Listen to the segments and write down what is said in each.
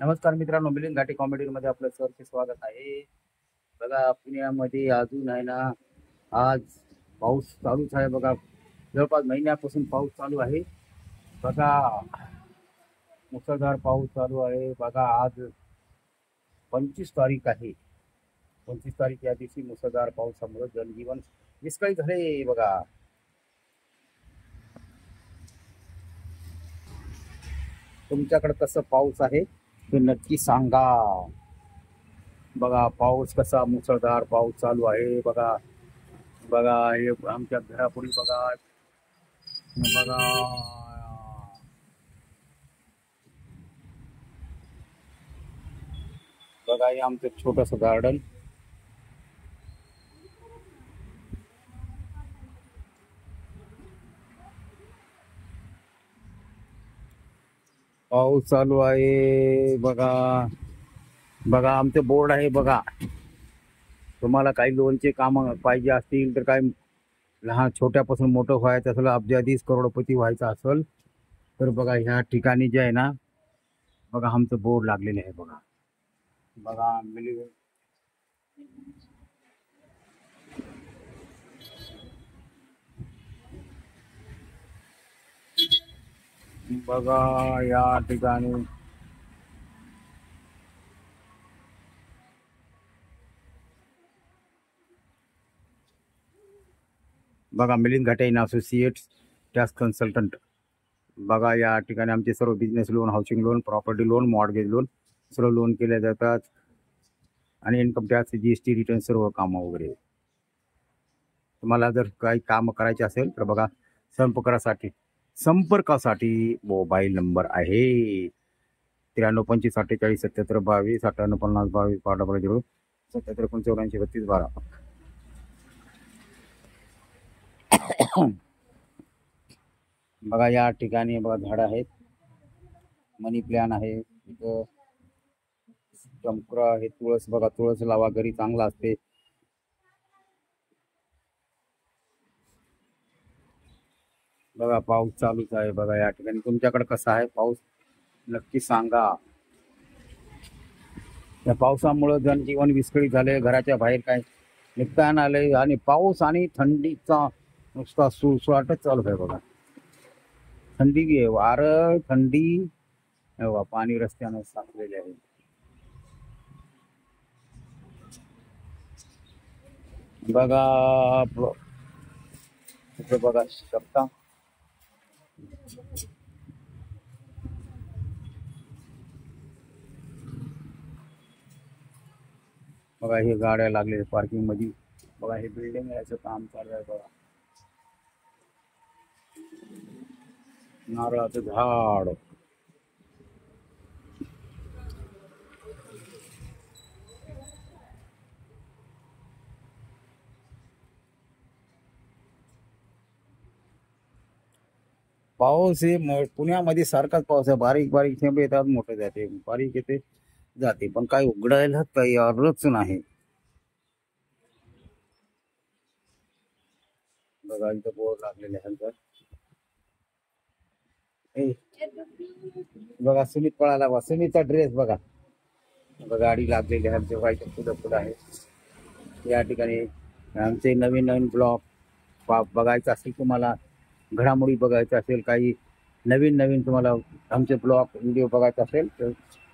नमस्कार मित्रांनो, मिलिंद घाटे कॉमेडीमध्ये आपलं सरचे स्वागत आहे. बघा, पुण्यामध्ये अजून आहे ना, आज पाऊस चालूच आहे. बघा, जवळपास महिन्यापासून पाऊस चालू आहे. बघा, मुसळधार पाऊस चालू आहे. बघा, आज 25 तारीख आहे. 25 तारीख या दिवशी मुसळधार पावसामुळे जनजीवन विस्कळीत झाले. बघा, तुमच्याकडे कसं पाऊस आहे ते नक्की सांगा. बघा, पाऊस कसा मुसळधार पाऊस चालू आहे. बघा बघा, हे आमच्या घरापुढे बघा. बघा, बघा, हे आमचं छोटस गार्डन. पाऊस चालू आहे. बघा बघा, आमचं बोर्ड आहे. बघा, तुम्हाला काही लोनचे काम पाहिजे असतील तर काय लहान छोट्यापासून मोठं व्हायचं असेल, अब्जाधीश करोडपती व्हायचं असेल तर बघा, ह्या ठिकाणी जे आहे ना, बघा आमचं बोर्ड लागलेले आहे. बघा बघा बघा या ठिकाणी बघा, मिलिंद घाटे इन असोसिएट्स टॅक्स कन्सल्टंट. बघा, या ठिकाणी आमचे सर्व business loan, housing loan, property loan, mortgage loan सर्व लोन केले जातात. आणि इन्कम टॅक्स, जीएसटी रिटर्न सर्व कामं वगैरे. तुम्हाला जर काही काम करायचे असेल तर बघा, संपर्कासाठी मोबाईल नंबर आहे 93 25 48 77 22 58 50 22 500 77 84 32 12. बघा, या ठिकाणी बघा झाड आहेत, मनी प्लॅन आहे, इथं चमकरा आहे, तुळस. बघा, तुळस लावा घरी, चांगला असते. बघा, पाऊस चालूच आहे. बघा, या ठिकाणी तुमच्याकडे कसा आहे पाऊस नक्की सांगा. या पावसामुळे जनजीवन विस्कळीत झाले. घराच्या बाहेर काय निघता आले. आणि पाऊस आणि थंडीचा नुसता सुळसुळाटच चालू आहे. बघा, थंडी आहे, वारं, थंडी, पाणी रस्त्यानं साचलेले आहे. बघा, बघा शकता. बघा, हे गाड्या लागलेल्या पार्किंग मध्ये. बघा, हे बिल्डिंग याचं काम चालू आहे. बघा, नारळाचं झाड. पाऊस हे पुण्यामध्ये सारखाच पाऊस आहे. बारीक बारीक थेंब येतात, मोठे जाते, बारीक येते जाते, पण काय उघडायला तयारच नाही. बघा, इथं बोर्ड लागलेले आहेत. बघा, सुमित पळाला. बघा, सुमितचा ड्रेस बघा. गाडी लागलेली आहे, आमच्या व्हायच्या पुढं पुढं आहे. या ठिकाणी आमचे नवीन नवीन ब्लॉग बघायचं असेल, तुम्हाला घडामोडी बघायचं असेल, काही नवीन नवीन तुम्हाला आमचे ब्लॉग व्हिडिओ बघायचा असेल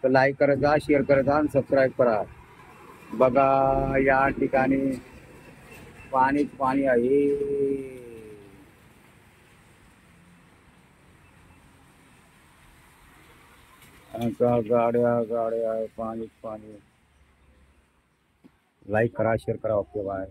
तर लाईक करत जा, शेअर करत जा आणि सबस्क्राईब करा. बघा, या ठिकाणी पाणीच पाणी आहे. गाड्या गाड्या, पाणीच पाणी. लाईक करा, शेअर करा. Okay, bye.